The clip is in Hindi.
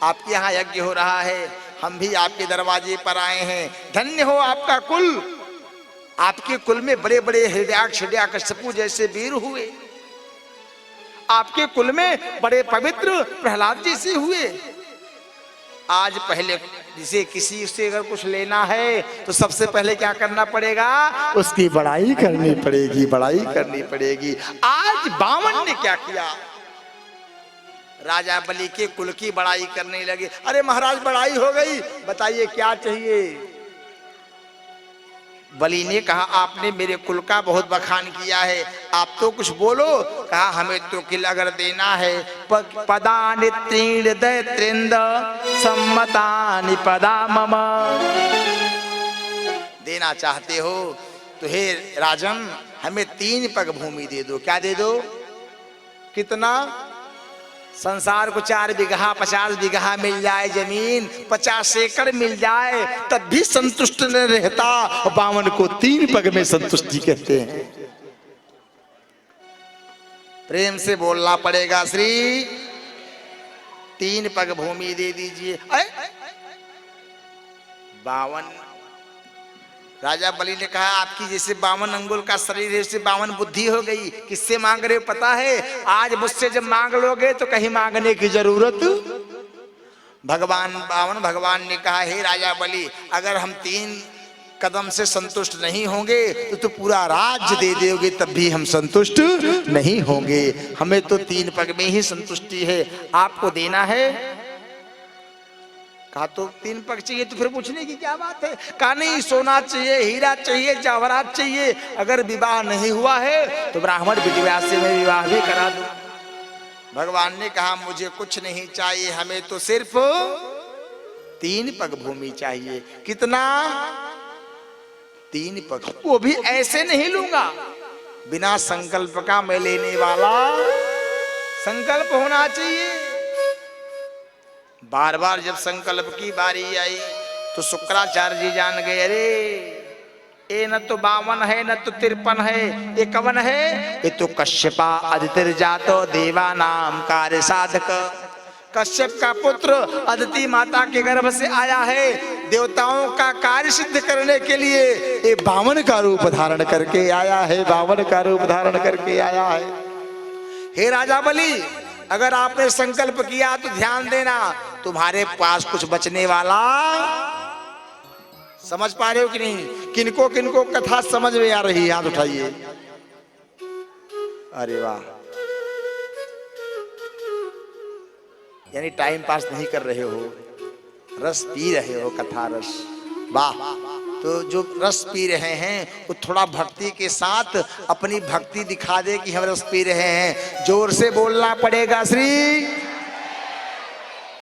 आपके यहाँ यज्ञ हो रहा है, हम भी आपके दरवाजे पर आए हैं। धन्य हो आपका कुल, आपके कुल में बड़े बड़े हिरण्याक्ष हिरण्यकश्यपु जैसे वीर हुए, आपके कुल में बड़े पवित्र प्रहलाद जी से हुए। आज पहले जिसे किसी से अगर कुछ लेना है तो सबसे पहले क्या करना पड़ेगा? उसकी बड़ाई करनी पड़ेगी, बड़ाई करनी पड़ेगी। आज बामन ने क्या किया? राजा बलि के कुल की बड़ाई करने लगे। अरे महाराज बड़ाई हो गई, बताइए क्या चाहिए? बलि ने कहा आपने मेरे कुल का बहुत बखान किया है, आप तो कुछ बोलो। कहा हमें तो किल अगर देना है, पदानि त्रीण दैत्रेंद सम्मतानि पदा मम, देना चाहते हो तो हे राजन हमें 3 पग भूमि दे दो। क्या दे दो? कितना? संसार को 4 बीघा 50 बीघा मिल जाए जमीन, 50 एकड़ मिल जाए तब भी संतुष्ट न रहता। बामन को 3 पग में संतुष्टि कहते हैं। प्रेम से बोलना पड़ेगा श्री 3 पग भूमि दे दीजिए। बावन राजा बलि ने कहा आपकी जैसे 52 अंगुल का शरीर है उससे 52 बुद्धि हो गई। किससे मांग रहे हो पता है? आज मुझसे जब मांग लोगे तो कहीं मांगने की जरूरत। भगवान ने कहा हे राजा बलि अगर हम 3 कदम से संतुष्ट नहीं होंगे तो पूरा राज्य दे दोगे तब भी हम संतुष्ट नहीं होंगे। हमें तो 3 पग में ही संतुष्टि है, आपको देना है। कहा तो 3 पग चाहिए तो फिर पूछने की क्या बात है? कहा नहीं सोना चाहिए, हीरा चाहिए, जवाहरात चाहिए। अगर विवाह नहीं हुआ है तो ब्राह्मण विधवा से मैं विवाह भी करा दूं। भगवान ने कहा मुझे कुछ नहीं चाहिए, हमें तो सिर्फ 3 पग भूमि चाहिए। कितना? 3 पग। वो भी ऐसे नहीं लूंगा, बिना संकल्प का मैं लेने वाला। संकल्प होना चाहिए। बार बार जब संकल्प की बारी आई तो शुक्राचार्य जी जान गए अरे ये न तो 52 है न तो 53 है, ये कवन है? ये तो कश्यपा अदितिर जातो देवा नाम कार्य साधक। कश्यप का पुत्र अदिति माता के गर्भ से आया है, देवताओं का कार्य सिद्ध करने के लिए ये 52 का रूप धारण करके आया है, 52 का रूप धारण करके आया है। हे राजा बलि अगर आपने संकल्प किया तो ध्यान देना तुम्हारे पास कुछ बचने वाला। समझ पा रहे हो कि नहीं? किनको किनको कथा समझ में आ रही है? हाथ उठाइए। अरे वाह, यानी टाइम पास नहीं कर रहे हो, रस पी रहे हो, कथा रस। वाह, तो जो रस पी रहे हैं वो थोड़ा भक्ति के साथ अपनी भक्ति दिखा दे कि हम रस पी रहे हैं। जोर से बोलना पड़ेगा श्री